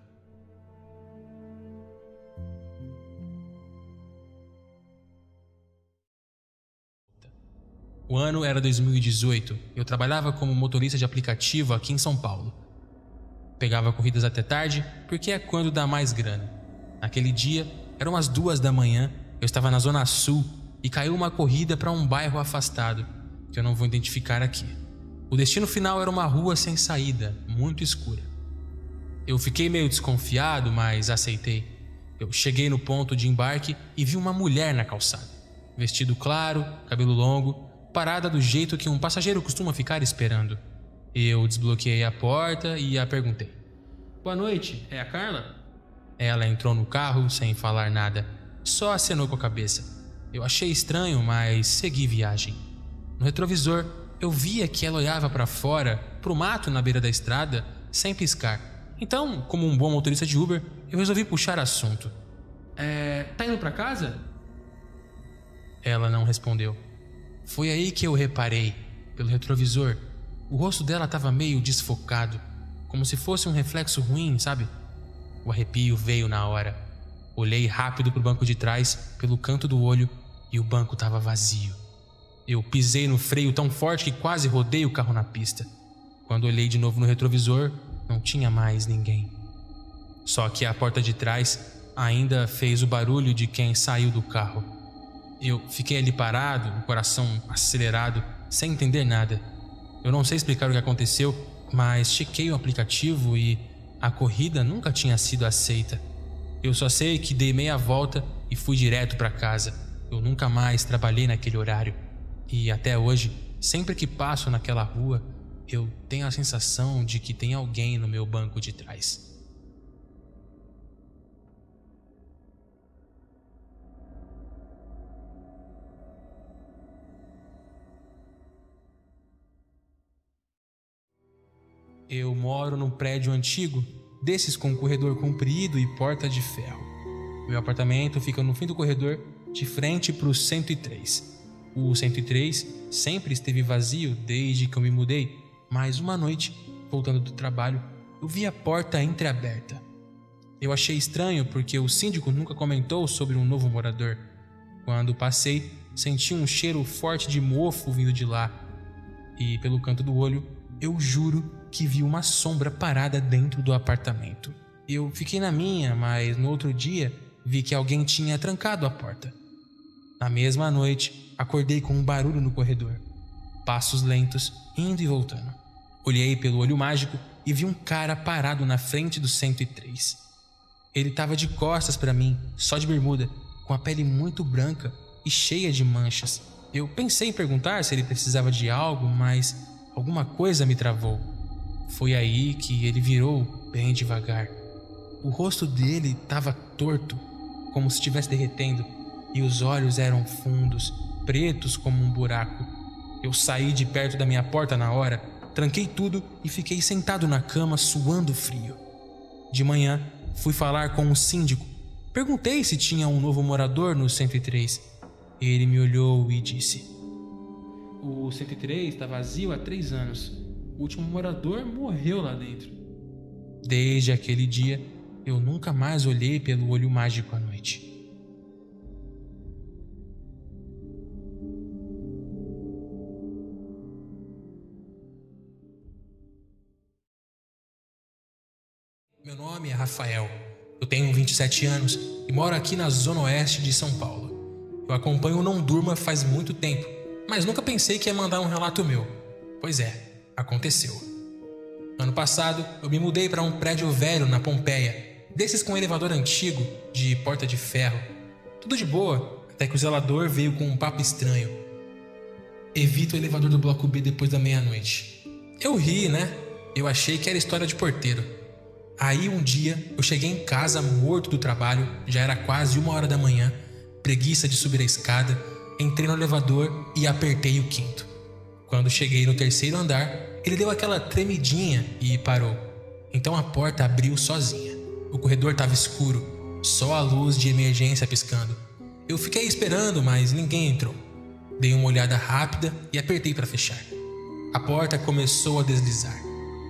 O ano era 2018. Eu trabalhava como motorista de aplicativo aqui em São Paulo. Pegava corridas até tarde, porque é quando dá mais grana. Naquele dia, eram as 2 da manhã, eu estava na Zona Sul e caiu uma corrida para um bairro afastado, que eu não vou identificar aqui. O destino final era uma rua sem saída, muito escura. Eu fiquei meio desconfiado, mas aceitei. Eu cheguei no ponto de embarque e vi uma mulher na calçada. Vestido claro, cabelo longo, parada do jeito que um passageiro costuma ficar esperando. Eu desbloqueei a porta e a perguntei: "Boa noite, é a Carla?" Ela entrou no carro sem falar nada, só acenou com a cabeça. Eu achei estranho, mas segui viagem. No retrovisor, eu via que ela olhava para fora, pro mato na beira da estrada, sem piscar. Então, como um bom motorista de Uber, eu resolvi puxar assunto. Tá indo pra casa?" Ela não respondeu. Foi aí que eu reparei, pelo retrovisor, o rosto dela estava meio desfocado, como se fosse um reflexo ruim, sabe? O arrepio veio na hora. Olhei rápido pro banco de trás, pelo canto do olho, e o banco estava vazio. Eu pisei no freio tão forte que quase rodei o carro na pista. Quando olhei de novo no retrovisor, não tinha mais ninguém. Só que a porta de trás ainda fez o barulho de quem saiu do carro. Eu fiquei ali parado, o coração acelerado, sem entender nada. Eu não sei explicar o que aconteceu, mas chequei o aplicativo e a corrida nunca tinha sido aceita. Eu só sei que dei meia volta e fui direto para casa. Eu nunca mais trabalhei naquele horário. E até hoje, sempre que passo naquela rua, eu tenho a sensação de que tem alguém no meu banco de trás. Eu moro num prédio antigo, desses com corredor comprido e porta de ferro. Meu apartamento fica no fim do corredor, de frente para o 103. O 103 sempre esteve vazio desde que eu me mudei, mas uma noite, voltando do trabalho, eu vi a porta entreaberta. Eu achei estranho porque o síndico nunca comentou sobre um novo morador. Quando passei, senti um cheiro forte de mofo vindo de lá. E pelo canto do olho, eu juro que vi uma sombra parada dentro do apartamento. Eu fiquei na minha, mas no outro dia vi que alguém tinha trancado a porta. Na mesma noite, acordei com um barulho no corredor. Passos lentos, indo e voltando. Olhei pelo olho mágico e vi um cara parado na frente do 103. Ele estava de costas para mim, só de bermuda, com a pele muito branca e cheia de manchas. Eu pensei em perguntar se ele precisava de algo, mas alguma coisa me travou. Foi aí que ele virou bem devagar. O rosto dele estava torto, como se estivesse derretendo, e os olhos eram fundos, pretos como um buraco. Eu saí de perto da minha porta na hora, tranquei tudo e fiquei sentado na cama suando frio. De manhã, fui falar com o síndico, Perguntei se tinha um novo morador no 103. Ele me olhou e disse: o 103 está vazio há 3 anos. O último morador morreu lá dentro. Desde aquele dia, eu nunca mais olhei pelo olho mágico à noite. Meu nome é Rafael. Eu tenho 27 anos e moro aqui na zona oeste de São Paulo. Eu acompanho o Não Durma faz muito tempo, mas nunca pensei que ia mandar um relato meu. Pois é, aconteceu. Ano passado, eu me mudei para um prédio velho na Pompeia, desses com elevador antigo, de porta de ferro. Tudo de boa, até que o zelador veio com um papo estranho. Evita o elevador do bloco B depois da meia-noite. Eu ri, né? Eu achei que era história de porteiro. Aí um dia, eu cheguei em casa morto do trabalho, já era quase 1h da manhã, preguiça de subir a escada, entrei no elevador e apertei o 5º. Quando cheguei no 3º andar, ele deu aquela tremidinha e parou. Então a porta abriu sozinha. O corredor estava escuro, só a luz de emergência piscando. Eu fiquei esperando, mas ninguém entrou. Dei uma olhada rápida e apertei para fechar. A porta começou a deslizar,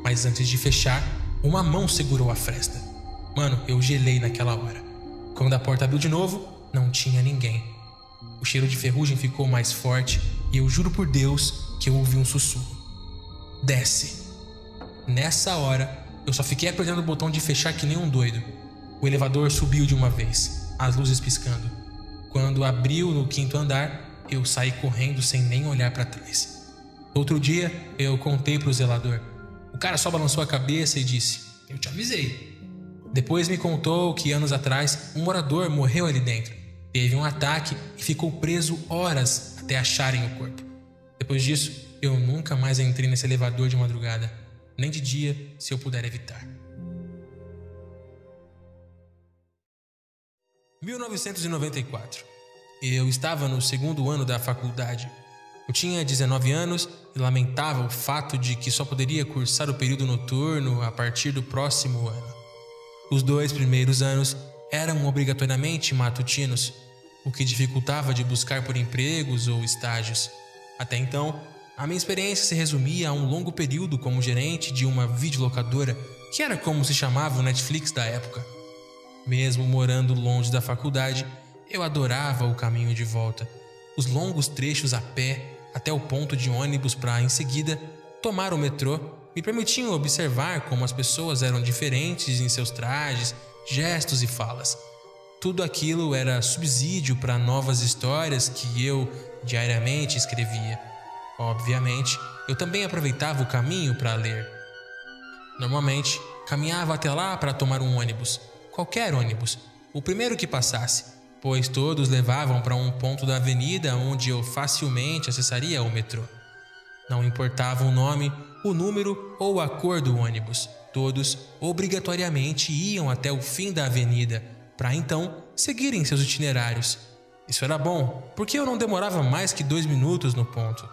mas antes de fechar, uma mão segurou a fresta. Mano, eu gelei naquela hora. Quando a porta abriu de novo, não tinha ninguém. O cheiro de ferrugem ficou mais forte e eu juro por Deus que eu ouvi um sussurro: desce. Nessa hora, eu só fiquei apertando o botão de fechar que nem um doido. O elevador subiu de uma vez, as luzes piscando. Quando abriu no 5º andar, eu saí correndo sem nem olhar para trás. Outro dia, eu contei pro zelador. O cara só balançou a cabeça e disse: eu te avisei. Depois me contou que anos atrás um morador morreu ali dentro. Teve um ataque e ficou preso horas até acharem o corpo. Depois disso, eu nunca mais entrei nesse elevador de madrugada, nem de dia, se eu puder evitar. 1994. Eu estava no 2º ano da faculdade. Eu tinha 19 anos e lamentava o fato de que só poderia cursar o período noturno a partir do próximo ano. Os 2 primeiros anos eram obrigatoriamente matutinos, o que dificultava de buscar por empregos ou estágios. Até então, a minha experiência se resumia a um longo período como gerente de uma videolocadora, que era como se chamava o Netflix da época. Mesmo morando longe da faculdade, eu adorava o caminho de volta. Os longos trechos a pé até o ponto de ônibus para, em seguida, tomar o metrô me permitiam observar como as pessoas eram diferentes em seus trajes, gestos e falas. Tudo aquilo era subsídio para novas histórias que eu diariamente escrevia. Obviamente, eu também aproveitava o caminho para ler. Normalmente, caminhava até lá para tomar um ônibus, qualquer ônibus, o primeiro que passasse, pois todos levavam para um ponto da avenida onde eu facilmente acessaria o metrô. Não importava o nome, o número ou a cor do ônibus, todos obrigatoriamente iam até o fim da avenida para então seguirem seus itinerários. Isso era bom, porque eu não demorava mais que 2 minutos no ponto.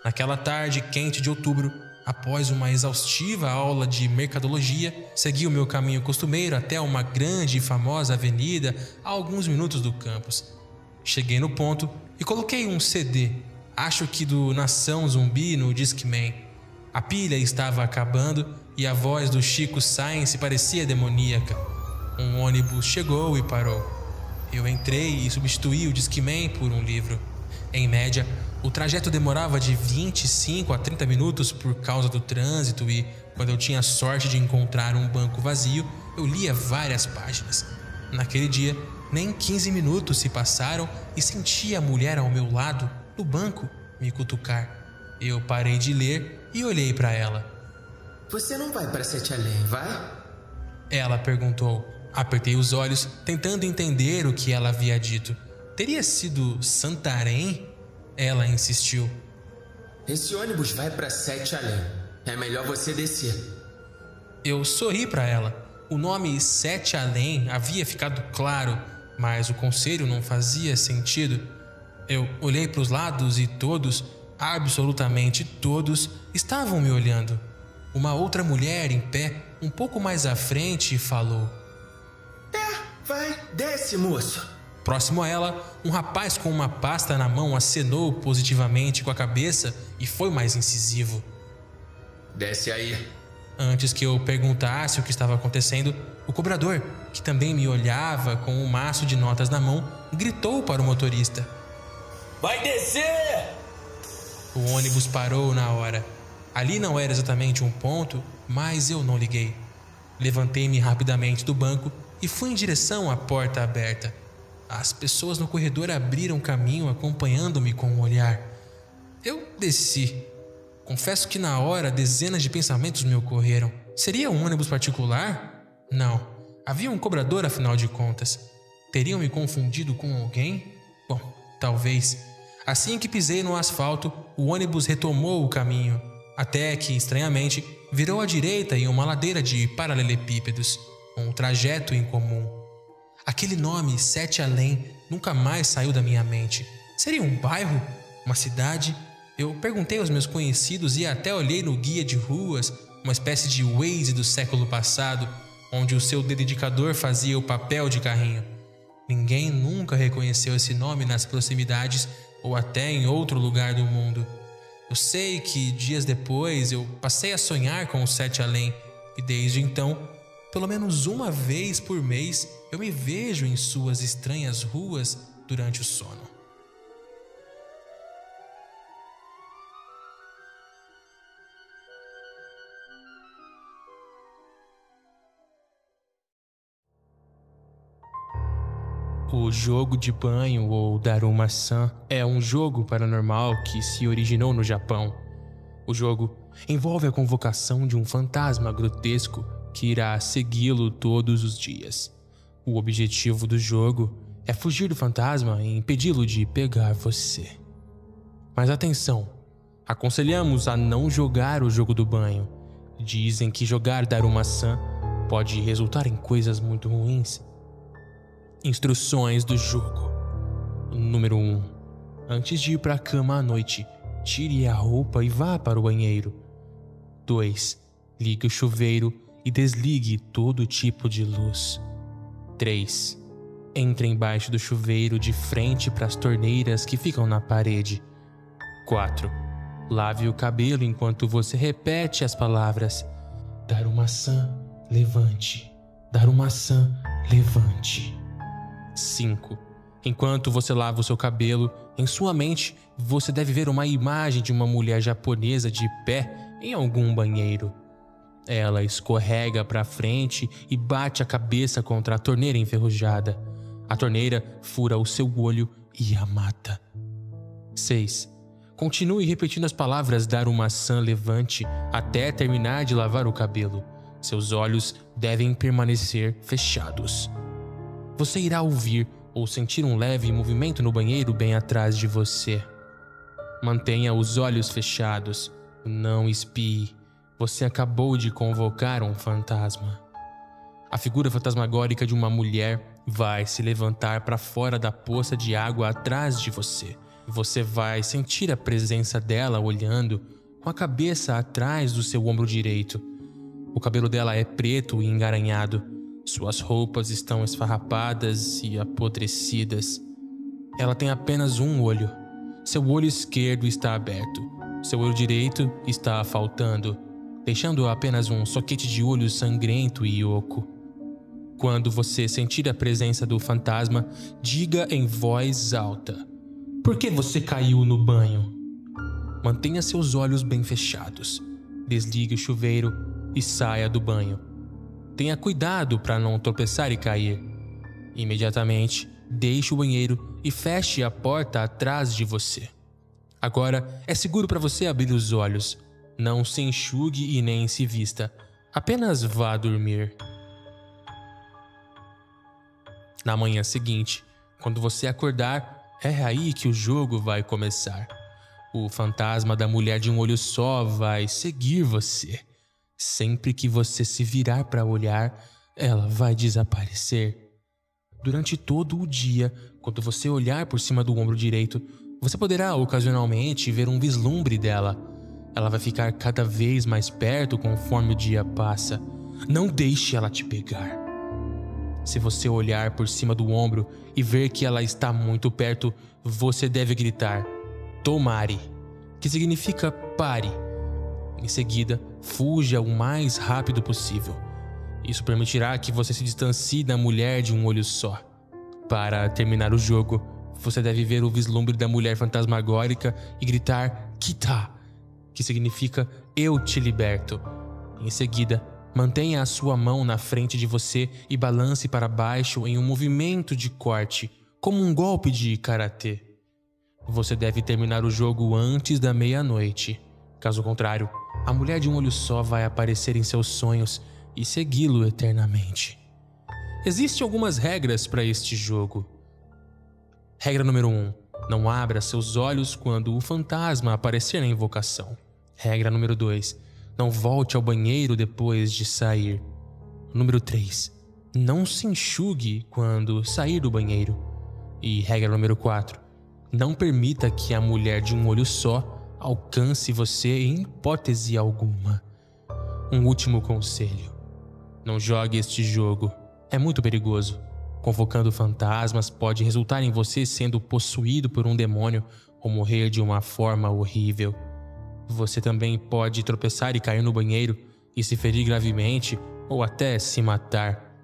Naquela tarde quente de outubro, após uma exaustiva aula de mercadologia, segui o meu caminho costumeiro até uma grande e famosa avenida a alguns minutos do campus. Cheguei no ponto e coloquei um CD, acho que do Nação Zumbi, no Discman. A pilha estava acabando e a voz do Chico Science parecia demoníaca. Um ônibus chegou e parou. Eu entrei e substituí o Discman por um livro. Em média, o trajeto demorava de 25 a 30 minutos por causa do trânsito e, quando eu tinha sorte de encontrar um banco vazio, eu lia várias páginas. Naquele dia, nem 15 minutos se passaram e senti a mulher ao meu lado, no banco, me cutucar. Eu parei de ler e olhei para ela.
Você não vai para Sete Além, vai?
Ela perguntou. Apertei os olhos, tentando entender o que ela havia dito. Teria sido Santarém? Ela insistiu.
Esse ônibus vai para Sete Além. É melhor você descer.
Eu sorri para ela. O nome Sete Além havia ficado claro, mas o conselho não fazia sentido. Eu olhei para os lados e todos, absolutamente todos, estavam me olhando. Uma outra mulher em pé, um pouco mais à frente, falou:
Vai, desce, moço.
Próximo a ela, um rapaz com uma pasta na mão acenou positivamente com a cabeça e foi mais incisivo.
Desce aí.
Antes que eu perguntasse o que estava acontecendo, o cobrador, que também me olhava com um maço de notas na mão, gritou para o motorista:
Vai descer!
O ônibus parou na hora. Ali não era exatamente um ponto, mas eu não liguei. Levantei-me rapidamente do banco e fui em direção à porta aberta. As pessoas no corredor abriram caminho acompanhando-me com um olhar. Eu desci. Confesso que na hora dezenas de pensamentos me ocorreram. Seria um ônibus particular? Não. Havia um cobrador afinal de contas. Teriam me confundido com alguém? Bom, talvez. Assim que pisei no asfalto, o ônibus retomou o caminho. Até que, estranhamente, virou à direita em uma ladeira de paralelepípedos. Um trajeto incomum. Aquele nome, Sete Além, nunca mais saiu da minha mente. Seria um bairro? Uma cidade? Eu perguntei aos meus conhecidos e até olhei no guia de ruas, uma espécie de Waze do século passado, onde o seu dedicador fazia o papel de carrinho. Ninguém nunca reconheceu esse nome nas proximidades ou até em outro lugar do mundo. Eu sei que dias depois eu passei a sonhar com o Sete Além e desde então, pelo menos uma vez por mês, eu me vejo em suas estranhas ruas durante o sono. O jogo de banho, ou Daruma-san, é um jogo paranormal que se originou no Japão. O jogo envolve a convocação de um fantasma grotesco que irá segui-lo todos os dias. O objetivo do jogo é fugir do fantasma e impedi-lo de pegar você. Mas atenção, aconselhamos a não jogar o jogo do banho. Dizem que jogar Daruma-san pode resultar em coisas muito ruins. Instruções do jogo. Número 1. Antes de ir para a cama à noite, tire a roupa e vá para o banheiro. 2. Ligue o chuveiro e desligue todo tipo de luz. 3. Entre embaixo do chuveiro de frente para as torneiras que ficam na parede. 4. Lave o cabelo enquanto você repete as palavras: Daruma-san, levante. Daruma-san, levante. 5. Enquanto você lava o seu cabelo, em sua mente você deve ver uma imagem de uma mulher japonesa de pé em algum banheiro. Ela escorrega para frente e bate a cabeça contra a torneira enferrujada. A torneira fura o seu olho e a mata. 6. Continue repetindo as palavras Daruma-san levante até terminar de lavar o cabelo. Seus olhos devem permanecer fechados. Você irá ouvir ou sentir um leve movimento no banheiro bem atrás de você. Mantenha os olhos fechados. Não espie. Você acabou de convocar um fantasma. A figura fantasmagórica de uma mulher vai se levantar para fora da poça de água atrás de você. Você vai sentir a presença dela olhando com a cabeça atrás do seu ombro direito. O cabelo dela é preto e engaranhado. Suas roupas estão esfarrapadas e apodrecidas. Ela tem apenas um olho. Seu olho esquerdo está aberto. Seu olho direito está faltando, deixando apenas um soquete de olho sangrento e oco. Quando você sentir a presença do fantasma, diga em voz alta: Por que você caiu no banho? Mantenha seus olhos bem fechados. Desligue o chuveiro e saia do banho. Tenha cuidado para não tropeçar e cair. Imediatamente, deixe o banheiro e feche a porta atrás de você. Agora, é seguro para você abrir os olhos. Não se enxugue e nem se vista. Apenas vá dormir. Na manhã seguinte, quando você acordar, é aí que o jogo vai começar. O fantasma da mulher de um olho só vai seguir você. Sempre que você se virar para olhar, ela vai desaparecer. Durante todo o dia, quando você olhar por cima do ombro direito, você poderá ocasionalmente ver um vislumbre dela. Ela vai ficar cada vez mais perto conforme o dia passa. Não deixe ela te pegar. Se você olhar por cima do ombro e ver que ela está muito perto, você deve gritar "Tomare", que significa pare. Em seguida, fuja o mais rápido possível. Isso permitirá que você se distancie da mulher de um olho só. Para terminar o jogo, você deve ver o vislumbre da mulher fantasmagórica e gritar "Kita", que significa "Eu te liberto". Em seguida, mantenha a sua mão na frente de você e balance para baixo em um movimento de corte, como um golpe de karatê. Você deve terminar o jogo antes da meia-noite. Caso contrário, a mulher de um olho só vai aparecer em seus sonhos e segui-lo eternamente. Existem algumas regras para este jogo. Regra número 1. Não abra seus olhos quando o fantasma aparecer na invocação. Regra número 2. Não volte ao banheiro depois de sair. Número 3. Não se enxugue quando sair do banheiro. E regra número 4. Não permita que a mulher de um olho só alcance você em hipótese alguma. Um último conselho. Não jogue este jogo. É muito perigoso. Convocando fantasmas pode resultar em você sendo possuído por um demônio ou morrer de uma forma horrível. Você também pode tropeçar e cair no banheiro e se ferir gravemente ou até se matar.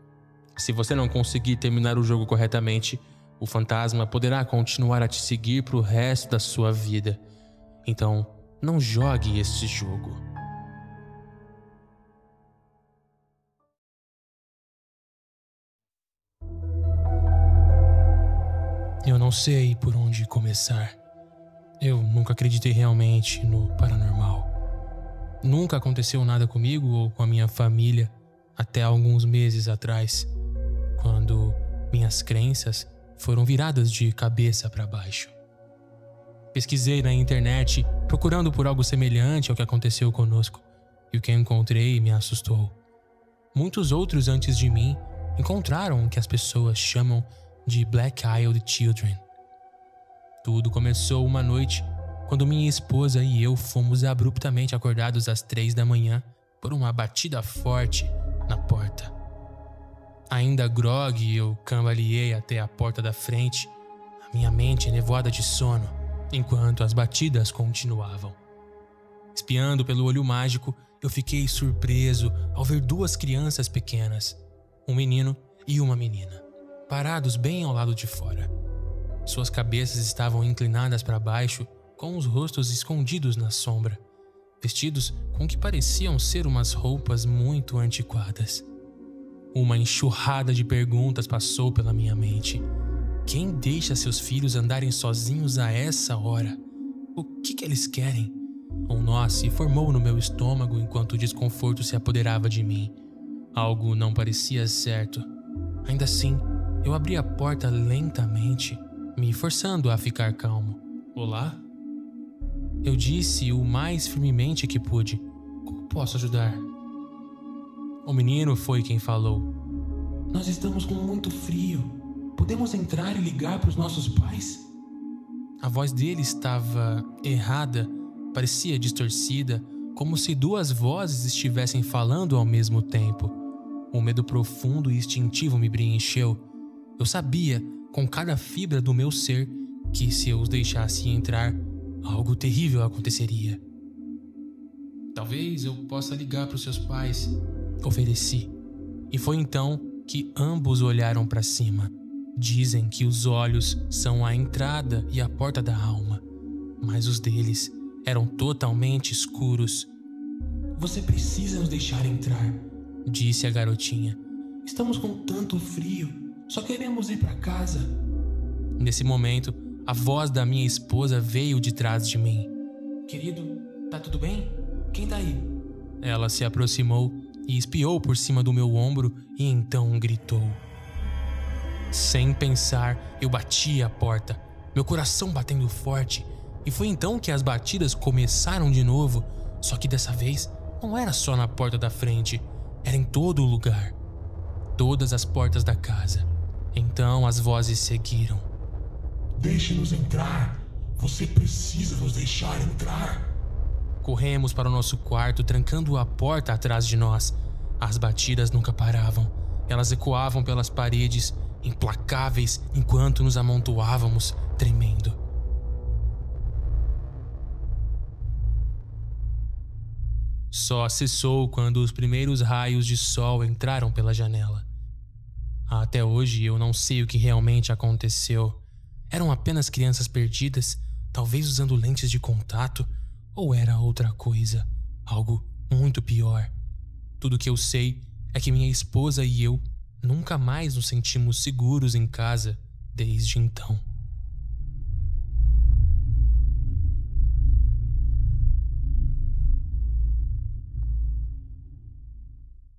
Se você não conseguir terminar o jogo corretamente, o fantasma poderá continuar a te seguir para o resto da sua vida. Então, não jogue este jogo. Eu não sei por onde começar. Eu nunca acreditei realmente no paranormal. Nunca aconteceu nada comigo ou com a minha família até alguns meses atrás, quando minhas crenças foram viradas de cabeça para baixo. Pesquisei na internet procurando por algo semelhante ao que aconteceu conosco, e o que encontrei me assustou. Muitos outros antes de mim encontraram o que as pessoas chamam de Black-Eyed Children. Tudo começou uma noite quando minha esposa e eu fomos abruptamente acordados às 3 da manhã por uma batida forte na porta. Ainda grogue, eu cambaleei até a porta da frente, a minha mente nevoada de sono, enquanto as batidas continuavam. Espiando pelo olho mágico, eu fiquei surpreso ao ver 2 crianças pequenas, um menino e uma menina, parados bem ao lado de fora. Suas cabeças estavam inclinadas para baixo, com os rostos escondidos na sombra, vestidos com o que pareciam ser umas roupas muito antiquadas. Uma enxurrada de perguntas passou pela minha mente. Quem deixa seus filhos andarem sozinhos a essa hora? O que eles querem? Um nó se formou no meu estômago enquanto o desconforto se apoderava de mim. Algo não parecia certo. Ainda assim, eu abri a porta lentamente, me forçando a ficar calmo. "Olá?" Eu disse o mais firmemente que pude. "Como posso ajudar?" O menino foi quem falou. "Nós estamos com muito frio. Podemos entrar e ligar para os nossos pais?" A voz dele estava errada, parecia distorcida, como se 2 vozes estivessem falando ao mesmo tempo. Um medo profundo e instintivo me preencheu. Eu sabia, com cada fibra do meu ser, que se eu os deixasse entrar, algo terrível aconteceria. "Talvez eu possa ligar para os seus pais", ofereci. E foi então que ambos olharam para cima. Dizem que os olhos são a entrada e a porta da alma, mas os deles eram totalmente escuros. "Você precisa nos deixar entrar", disse a garotinha. "Estamos com tanto frio. Só queremos ir para casa." Nesse momento, a voz da minha esposa veio de trás de mim. "Querido, tá tudo bem? Quem tá aí?" Ela se aproximou e espiou por cima do meu ombro e então gritou. Sem pensar, eu bati a porta, meu coração batendo forte, e foi então que as batidas começaram de novo, só que dessa vez não era só na porta da frente, era em todo o lugar. Todas as portas da casa. Então as vozes seguiram.
"Deixe-nos entrar. Você precisa nos deixar entrar."
Corremos para o nosso quarto, trancando a porta atrás de nós. As batidas nunca paravam. Elas ecoavam pelas paredes, implacáveis, enquanto nos amontoávamos, tremendo. Só cessou quando os primeiros raios de sol entraram pela janela. Até hoje eu não sei o que realmente aconteceu. Eram apenas crianças perdidas, talvez usando lentes de contato, ou era outra coisa, algo muito pior. Tudo que eu sei é que minha esposa e eu nunca mais nos sentimos seguros em casa desde então.